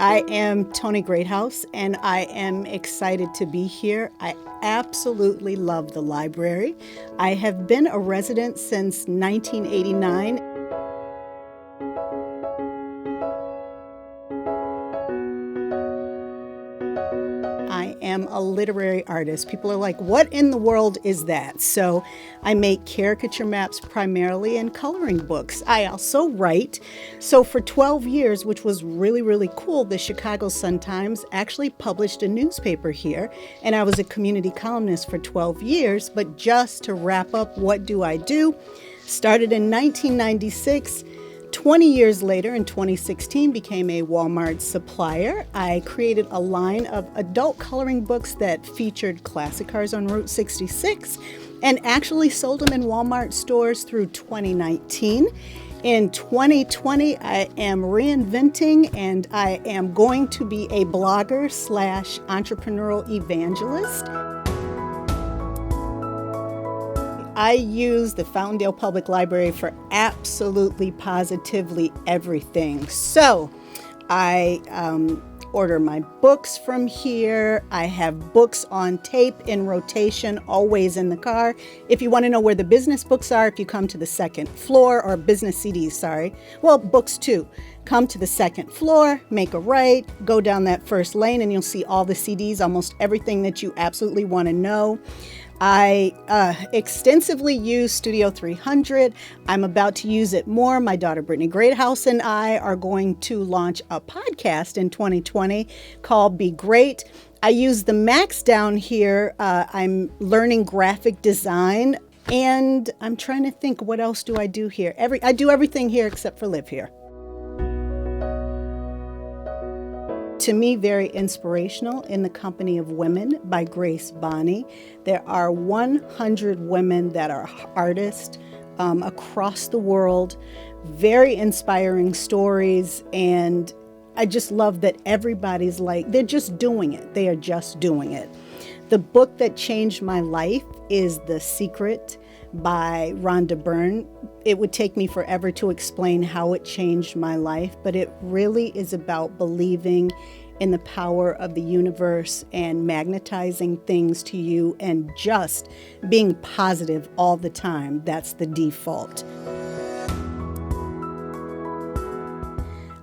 I am Toni Greathouse, and I am excited to be here. I absolutely love the library. I have been a resident since 1989. I am a literary artist. People are like, what in the world is that? So I make caricature maps primarily and coloring books. I also write. So for 12 years, which was really, really cool, the Chicago Sun-Times actually published a newspaper here. And I was a community columnist for 12 years. But just to wrap up, what do I do? Started in 1996. 20 years later, in 2016, became a Walmart supplier. I created a line of adult coloring books that featured classic cars on Route 66 and actually sold them in Walmart stores through 2019. In 2020, I am reinventing and I am going to be a blogger / entrepreneurial evangelist. I use the Fountaindale Public Library for absolutely positively everything. So I order my books from here. I have books on tape in rotation, always in the car. If you want to know where the business books are, if you come to the second floor, or business CDs, sorry. Well, books too. Come to the second floor, make a right, go down that first lane, and you'll see all the CDs, almost everything that you absolutely want to know. I extensively use Studio 300. I'm about to use it more. My daughter, Toni Greathouse, and I are going to launch a podcast in 2020 called Be Great. I use the Macs down here. I'm learning graphic design, and I'm trying to think, what else do I do here? I do everything here except for live here. To me, very inspirational, In the Company of Women by Grace Bonney. There are 100 women that are artists across the world, very inspiring stories, and I just love that everybody's like, they're just doing it. They are just doing it. The book that changed my life is The Secret by Rhonda Byrne. It would take me forever to explain how it changed my life, but it really is about believing in the power of the universe and magnetizing things to you and just being positive all the time. That's the default.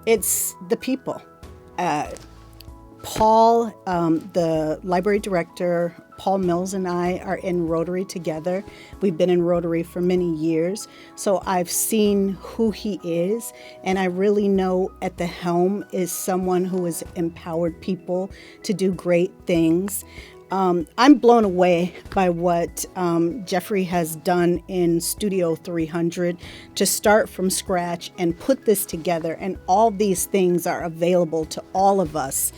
It's the people. Paul, the library director, Paul Mills, and I are in Rotary together. We've been in Rotary for many years, so I've seen who he is, and I really know at the helm is someone who has empowered people to do great things. I'm blown away by what Jeffrey has done in Studio 300 to start from scratch and put this together, and all these things are available to all of us.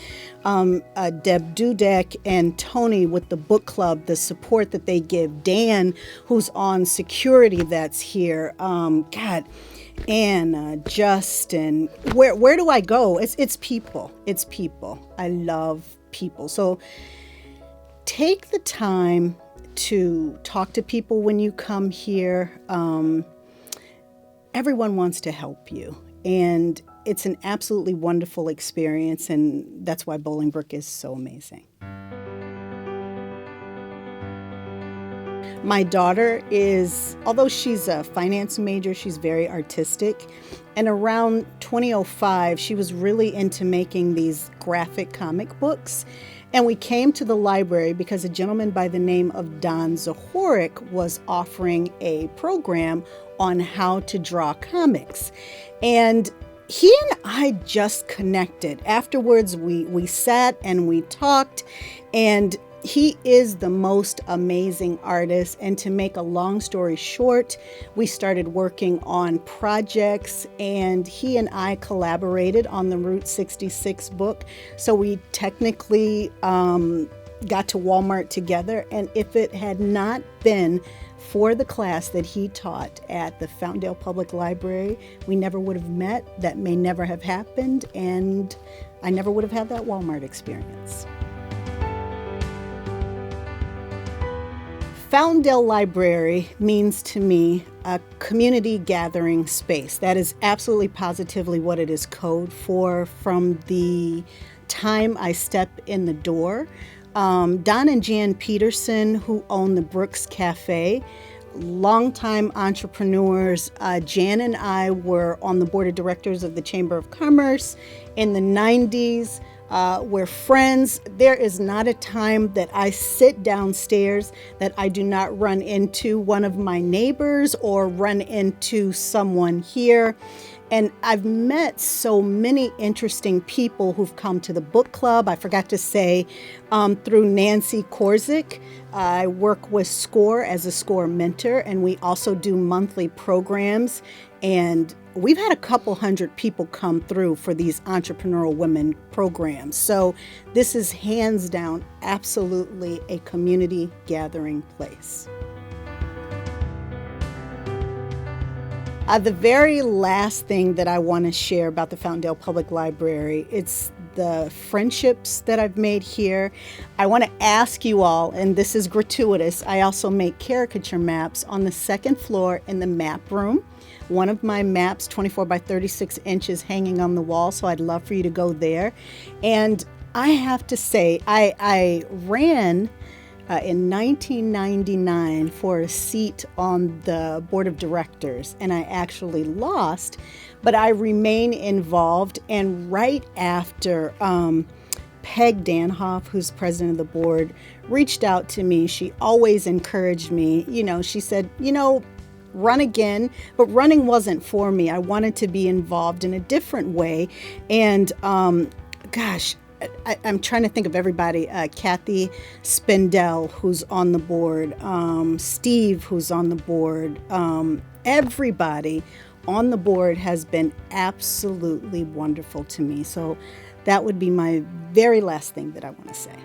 Deb Dudek and Toni with the book club, the support that they give, Dan, who's on security that's here, Anna, Justin, where do I go? It's people. It's people. I love people. So take the time to talk to people when you come here. Everyone wants to help you, and it's an absolutely wonderful experience, and that's why Bolingbrook is so amazing. My daughter is, although she's a finance major, she's very artistic. And around 2005, she was really into making these graphic comic books. And we came to the library because a gentleman by the name of Don Zahorik was offering a program on how to draw comics. And he and I just connected. Afterwards, we sat and we talked, and he is the most amazing artist. And to make a long story short, we started working on projects, and he and I collaborated on the Route 66 book. So we technically got to Walmart together. And if it had not been for the class that he taught at the Fountaindale Public Library, we never would have met. That may never have happened, and I never would have had that Walmart experience. Fountaindale Library means to me a community gathering space. That is absolutely positively what it is code for from the time I step in the door. Don and Jan Peterson, who own the Brooks Cafe, longtime entrepreneurs. Jan and I were on the board of directors of the Chamber of Commerce in the 90s. We're friends. There is not a time that I sit downstairs that I do not run into one of my neighbors or run into someone here. And I've met so many interesting people who've come to the book club. I forgot to say, through Nancy Korzik, I work with SCORE as a SCORE mentor, and we also do monthly programs. And we've had a couple hundred people come through for these entrepreneurial women programs. So this is hands down absolutely a community gathering place. The very last thing that I want to share about the Fountaindale Public Library, it's the friendships that I've made here. I want to ask you all, and this is gratuitous, I also make caricature maps on the second floor in the map room. One of my maps, 24 by 36 inches, hanging on the wall, so I'd love for you to go there. And I have to say, I ran in 1999 for a seat on the board of directors, and I actually lost, but I remain involved. And right after Peg Danhoff, who's president of the board, reached out to me, she always encouraged me. She said, run again, but running wasn't for me. I wanted to be involved in a different way. And I'm trying to think of everybody. Kathy Spindell, who's on the board, Steve, who's on the board. Everybody on the board has been absolutely wonderful to me. So that would be my very last thing that I want to say.